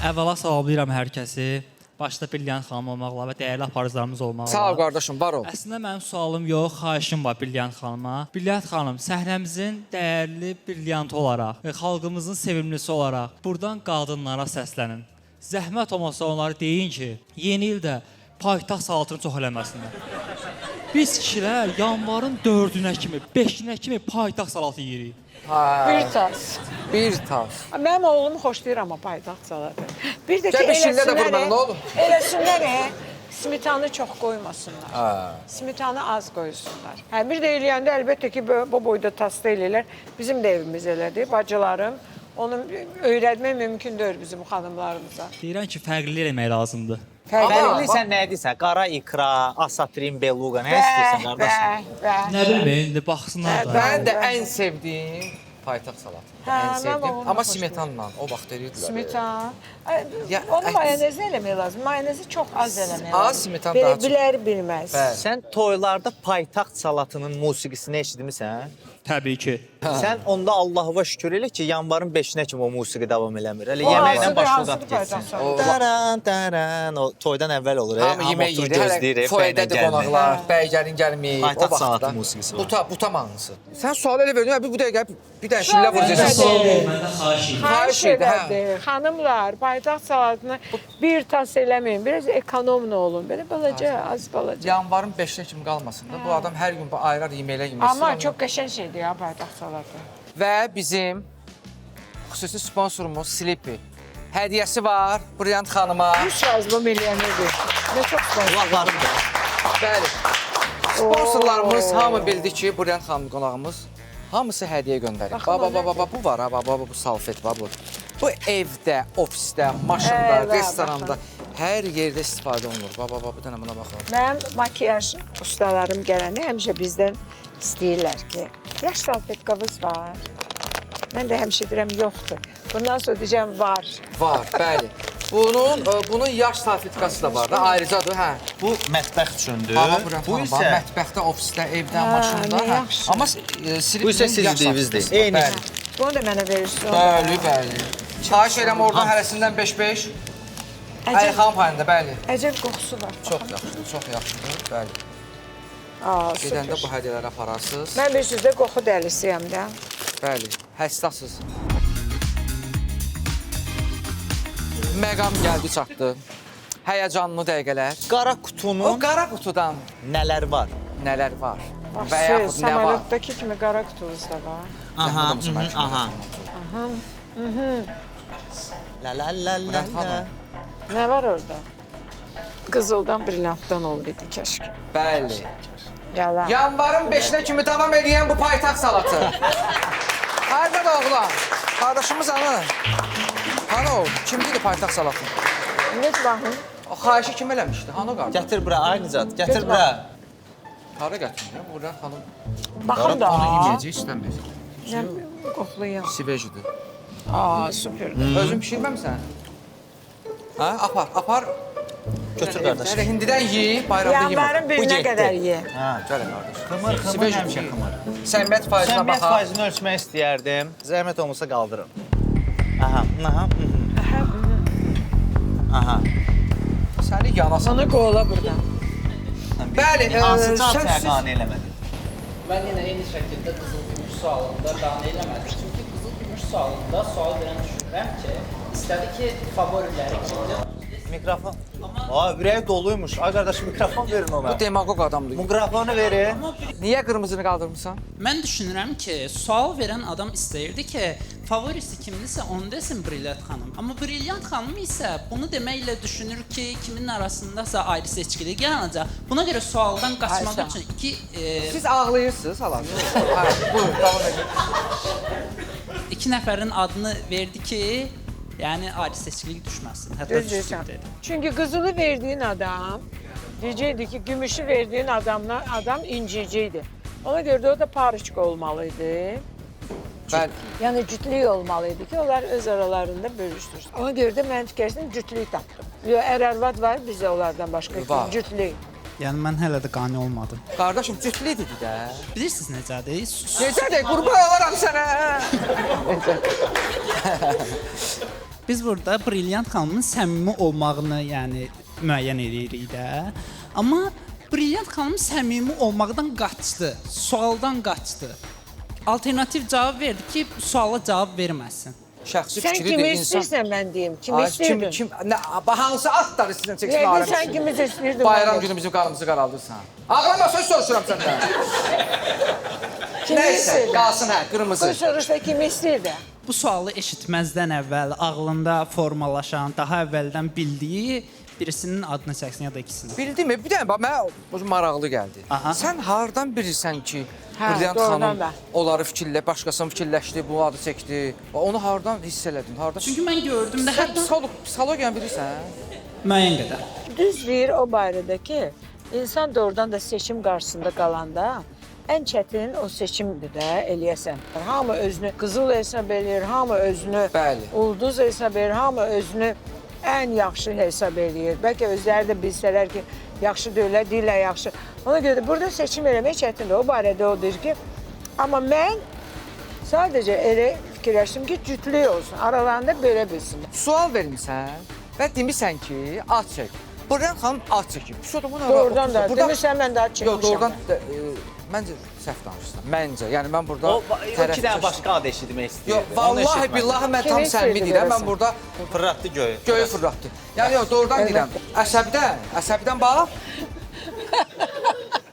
Əvvəla salamlayıram hər kəsi. Başda Brilliant xanım olmaqla və dəyərli aparıcılarımız olmaqla. Sağ ol qardaşım, var ol. Əslində mənim sualım yox, xahişim var Brilliant xanıma. Brilliant xanım, səhnəmizin dəyərli brilliantı olaraq, xalqımızın sevimlisi olaraq buradan qadınlara səslənin. Zəhmət olmasa onları deyin ki, yeni ildə paytaxt salatını çox eləməsinlər. Biz kişilər yanvarın 4-ünə kimi, 5-ünə kimi paytaxt salatı yeyirik. Bir tas. Bir tas. Mənim oğlum xoşlayır amma paytaxt salatı. Bir də ki, Gəl beşində də vurmaq, nə olur? Eləsinlər, smitanı çox qoymasınlar. Smitanı az qoysunlar. Bir də eləyəndə əlbəttə ki, bu boyda tasda eləyirlər. Bizim də evimiz elədir, bacılarım. Onu öyrətmək mümkündür bizim xanımlarımıza. Deyirəm ki, fərqli eləmək lazımdır. Fərqli sən nə edirsən? Qara ikra, asatrin, beluqa, nə istəyirsən qardaşım? Nə bilim, indi baxsınlar da. Mən də ən sevdiyim paytaxt salatı. Ən sevdiyim. Amma smetanla o vaxt edirdilər. Smetan. Onu mayonezlə eləmək lazım. Mayonezi çox az eləmək lazım. Az smetan daha çox. Bilər bilməz. Sən toylarda paytaxt salatının musiqisini eşitmisən? Təbii ki. Sən onda Allah'a şükür elə ki, yanvarın 5-nə kimi o musiqi davam eləmir. Elə yeməklə başlayıb getsin. Daran, daran, o toydan əvvəl olur. Hamı yemək yeyir, foyədədir qonaqlar, bəylərin gəlməyib. Paytaxt salatı musiqisi var. Buta mahnısı. Sən sual elə verdin, bu dəqiqə bir dənə şillə vuracaqsan. Məndə xahiş edirəm. Xanımlar, paytaxt salatını bir tas eləməyin, biraz ekonomlu olun. Belə balaca, az balaca. Yanvarın 5-nə kimi qalmasın da. Bu adam hər gün ayrı yeməklər yemək istəyir. Amma çox qəşəng şeydir ya paytaxt salatı. Və bizim xüsusi sponsorumuz Sleepy. Hədiyyəsi var Brilliant xanıma. 100% bu milyonerdir. Ne çok sponsor. Bəli. Sponsorlarımız hamı bildi ki, Brilliant xanım qonağımız hamısı hədiyyə göndərir. Baba, bu var ha, baba, bu salfet var bu. Bu evdə, ofisdə, maşında, restoranda, hər yerdə istifadə olunur. Baba, bir dənə buna baxın. Mənim makiyaj ustalarım gələndə həmişə bizdən istəyirlər ki, yaş salfetqavız var. Mən də həmişə deyirəm, yoxdur. Bundan sonra deyəcəm, var. Var, bəli. Bunun yaş salfetkası da var da, ayrıcadır, hə. Bu mətbəx üçündür. Bu isə mətbəxdə, ofisdə, evdə, maşında, hə. Amma bu isə sizliyinizdir. Eyni. Bunu da mənə verirsin. Bəli. Xahiş edirəm oradan hərəsindən 5-5. Əyxan payında, bəli. Əcəb qoxusu var. Çox yaxşıdır, bəli. Süper. Gedəndə bu hədiyyələri apararsınız. Mən bir sözdə qoxu dəlisiyəm də. Bəli, həssasız. Məqam gəldi, çatdı. Həyəcanlı dəqiqələr. Qara qutunun... O qara qutudan nələr var? Nələr var? Və yaxud nə var? Samolyotdakı kimi qara qutunuz da var. Aha. La. Nə var orada? Qızıldan, brilyantdan oldu idi kəşki. Bəli. Yalan. Yanvarın 5-nə kimi davam edən bu paytaxt salatı. Harada oğlan? Qardaşımız hanı? Hanı o? Kimdir paytaxt salatı? Net baxın. O xahişi kim eləmişdi? Hanı qardaş? Gətir bura, Aynizad, gətir bura. Hara gətirin? Buradan xanım. Baxın da. Onu yeməyəcək, istəmir. Nə qoxlayım. Sivejidir. Süper. Özün pişirməmsən? Hə, apar. Götür qardaş. Hindidən yeyib, bayramda yeyib. Yanvarın birinə qədər ye. Hə, gəlin qardaş. Xımır həmişə xımır. Səmiyyət faizine baxaq. Səmiyyət faizini ölçmək istəyərdim. Zəhmət olmasa qaldırın. Aha. Səni yanasın. Onu qola buradan. Bəli, sözsüz. Qane eləmədim. Mən yenə eyni şəkildə qızıl-gümüş sualında qane eləmədim. Çünki qızıl-gümüş sualında sual verən düşünürəm ki, istədi ki, favoriləri ikinci Mikrofon. Aa, ürəyi doluymuş. Ay qardaş, mikrofon verin ona. Bu demagog adamdır. Mikrofonu verin. Niyə qırmızını qaldırmısan? Mən düşünürəm ki, sual verən adam istəyirdi ki, favorisi kimdirsə onu desin Brilyant xanım. Amma Brilyant xanım isə bunu deməklə düşünür ki, kimin arasındasa ayrı seçkilik yaranacaq. Buna görə sualdan qaçmaq üçün Siz ağlayırsınız hala. Buyur, davam edin. 2 nəfərin adını verdi ki, yəni ayrı seçkilik düşməsin. Hətta düşsün dedi. Çünkü kızılı verdiğin adam diyecekti ki gümüşü verdiğin adam inciciydi. Ona göre de o da parışık olmalıydı. Yani cütlük olmalıydı ki onlar öz aralarında bölüştürsün. Ona göre de ben fikirsin cütlük tapdım. Er-arvad var bizde onlardan başka Var. cütlük. Yəni mən hələ də qane olmadım. Qardaşım cütlük dedi də. Bilirsiniz necədir? Necədir? Qurban olaram sənə. Biz burada Brilyant xanımın səmimi olmağını, yəni müəyyən edirik də. Amma Brilyant xanım səmimi olmaqdan qaçdı, sualdan qaçdı. Alternativ cavab verdi ki, suala cavab verməsin. Şəxsi Sen fikridir kimi insan. istersen ben diyeyim. Kimi istirdin? Hansı atları sizdən çəksin Yəqin ağrım sen üçün? kimi istirdin? Bayram günü bizim qanımızı qaraldırsan. Ağlama söz soruşuram səndən. Kimi Neysə, istirdin? qalsın hə, qırmızı. Bu soruşda kimi istirdi? Bu sualı eşitməzdən əvvəl ağlında formalaşan, daha əvvəldən bildiyi birisinin adını çəksin ya da ikisini. Bildin mi? Bir dənə bax, mənə o maraqlı gəldi. Aha. Sən hardan bilirsən ki, Hə, Brilyant doğrudan xanım da. onları başqasını fikirləşdi, bu adı çəkdi. Onu hardan hiss elədin? Hardan? Çünki mən gördüm də Sən psixologiyanı bilirsən? müəyyən qədər. Düzdür o barədəki insan doğrudan da seçim qarşısında qalanda ən çətin o seçimdir də eləyəsən. Hamı özünü qızıl hesab eləyir, hamı özünü ulduz hesab eləyir, hamı özünü ən yaxşı hesab eləyir. Bəlkə özləri də bilsələr ki, yaxşı deyirlər, deyirlər yaxşı. Ona görə də burada seçim eləmək çətindir. O barədə odur ki, amma mən sadəcə elə fikirləşdim ki, cütlük olsun, aralarında belə bilsin. Sual vermisən və demirsən ki, at çək. Brilyant xanım at çəkib. Doğrudan da, demirsən mən də at çəkmişəm. Yox, doğrudan məncə səhv danışırsan. Məncə, yəni mən burada O iki dənə başqa ad eşitmək istəyirdim. Yox, vallahi billahi mən tam səmimi deyirəm. Mən burada fırlatdı göyü. Göyü fırlatdı. Yəni yox, doğrudan deyirəm. Əsəbdən bax.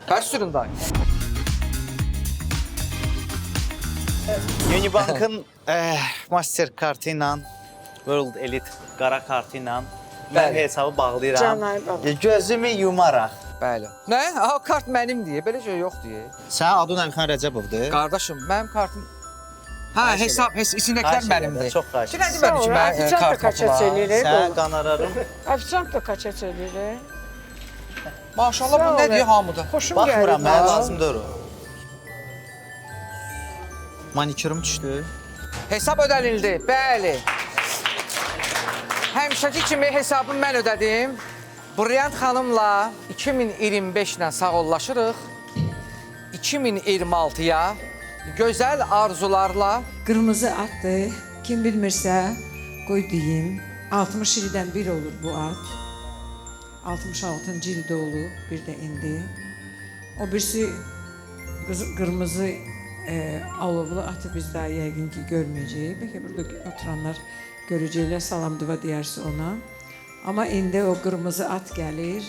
Bəs sürün dayı. Unibankın master kartı ilə World Elite qara kartı ilə mən hesabı bağlayıram. Canay baba. Gözümü yumaraq. Bəli. Nə? Aha, kart mənim deyə, belə şey yox deyə. Sənin adın Əlikan Rəcəbovdur. Qardaşım, mənim kartım hesab, içindəkilər mənimdir. Çox xahiş Ki, nə demədim ki, mən kartım var. Sən qanararım. Ofisant da kaça çevirir. Maşallah, bu nə deyir hamıda? Xoşum gəlir. Baxmıram, mənə lazımdır o. Manikürüm düşdü. Hesab ödənildi, bəli. Həmişəki kimi hesabımı mən ödədim. Brilyant xanımla 2025-lə sağollaşırıq. 2026-ya gözəl arzularla. Qırmızı atdır. Kim bilmirsə, qoy deyim. 60 ildən bir olur bu at. 66-cı ildə olub, bir də indi. O birisi qırmızı alovlu atı biz daha yəqin ki görməyəcəyik. Bəlkə burada oturanlar görəcəklər, salam duva deyərsə ona. Amma indi o qırmızı at gəlir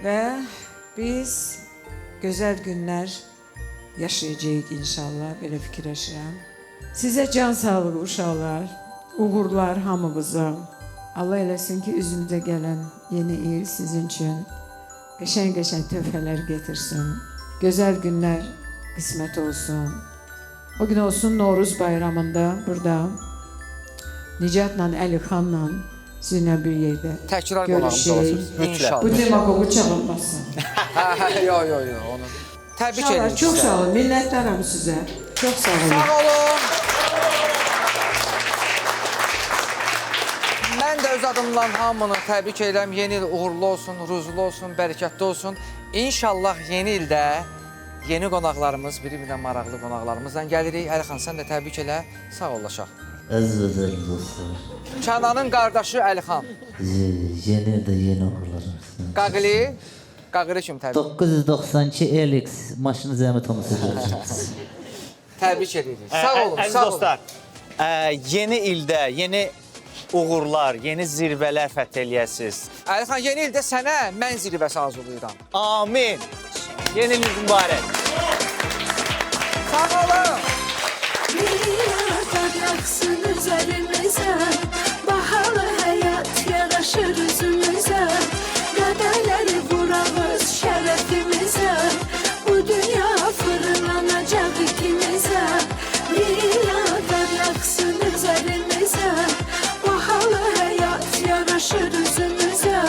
və biz gözəl günlər yaşayacağıq inşallah, belə fikirləşirəm. Sizə can sağlığı uşaqlar, uğurlar hamımıza. Allah eləsin ki, üzümüzə gələn yeni il sizin üçün qəşəng-qəşəng töhfələr getirsin. Gözəl günlər qismət olsun. O gün olsun Novruz bayramında burada Nicatla, Əlixanla sizinlə bir yerdə təkrar qonağımız olsun. İnşallah. Bu demagoqu çağırmasın. Yox, onu təbrik edirəm. Çox sağ olun, minnətdaram sizə. Çox sağ olun. Sağ olun. Mən də öz adımla hamını təbrik edirəm. Yeni il uğurlu olsun, ruzlu olsun, bərəkətli olsun. İnşallah yeni ildə yeni qonaqlarımız, biri-birindən maraqlı qonaqlarımızla gəlirik. Əlixan, sən də təbrik elə, sağ olaşaq. Əziz dostlar. Kənanın qardaşı Əlixan. Yeni də yeni uğurlar olsun. Qaqili kimi təbrik. 992 LX maşını zəhmət olmasa görəcəksiniz. Təbrik edirik. Sağ olun, Əziz sağ olun. dostlar, yeni ildə, yeni uğurlar, yeni zirvələr fəth eləyəsiniz. Əlixan, yeni ildə sənə mən zirvəsi arzulayıram. Amin. Yeni iliniz mübarək. Sağ olun. Milyarlar yaksın üzerimize, bahalı hayat yaraşır yüzümüze. Gadeleri vurarız şerefimize, bu dünya fırlanacak ikimize. Milyarlar yaksın üzerimize, bahalı hayat yaraşır yüzümüze.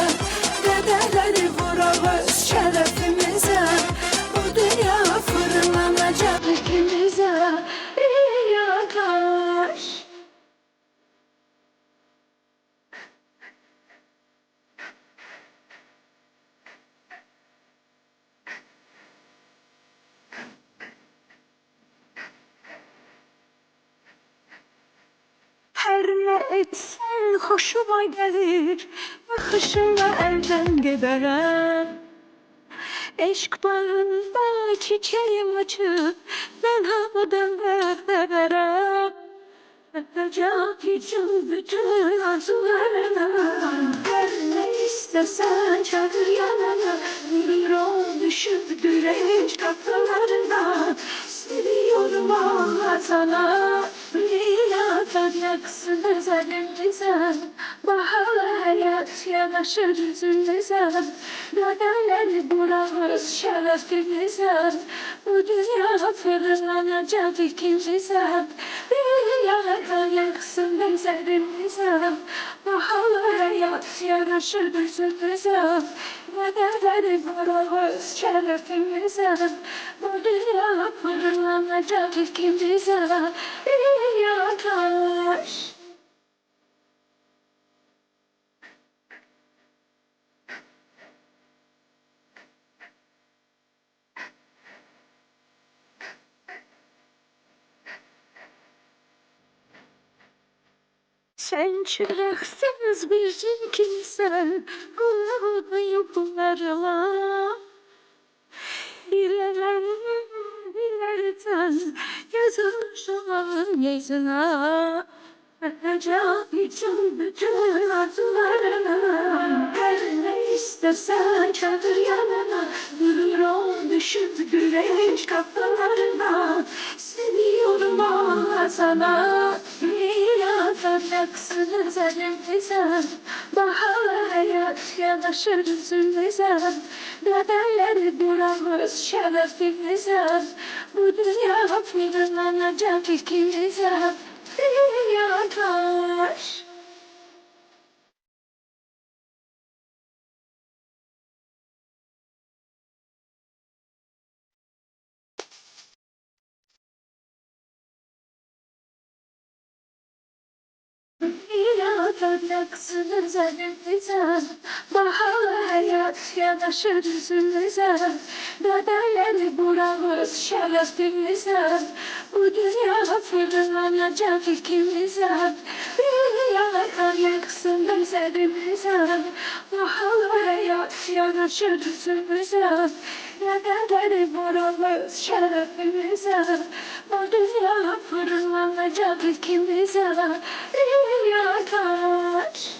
Gadeleri vurarız şerefimize, bu dünya fırlanacak ikimize. Yakaş. Her ne etsen hoşuma gelir, bakışınla elden giderim. Eşk bağında çiçeğim açıp, ben havadan verem. Yapacak için bütün arzularına, her ne istersen çağır yanına. Bir ol düşüp güneş kapılarına, seviyorum Allah sana. Dünyadan yaksın üzerimize, bahalı hayat yanaşır yüzümüze. Gadeleri vurarız şerefimize, bu dünya fırlanacak ikimize. Dünyadan yaksın üzerimize, bahalı hayat yanaşır yüzümüze. Gadeleri vurarız şerefimize, bu dünya fırlanacak ikimize. Yakaş. Sen çıraksız bir cin kimsen, Allah'ın kullarına. İleriden yazılmış olan yüzüne, bakacak için bütün arzularına. Her ne istersen çadır yanına, durur ol düşüp güneş kapılarına. Seviyorum Allah sana, dünyadan yaksın üzerimize. Bahalı hayat yanaşır yüzümüze, gadeleri vurarız şerefimize. Bu dünya fırlanacak ikimize. Yakaş. Milyardan yaksın üzerimize, bahalı hayat yanaşır yüzümüze. Gadeleri vurarız şerefimize, bu dünya fırlanacak ikimize. Milyardan yaksın üzerimize, bahalı hayat yanaşır yüzümüze. Gadeleri vurarız şerefimize, bu dünya fırlanacak ikimize. Yakaş.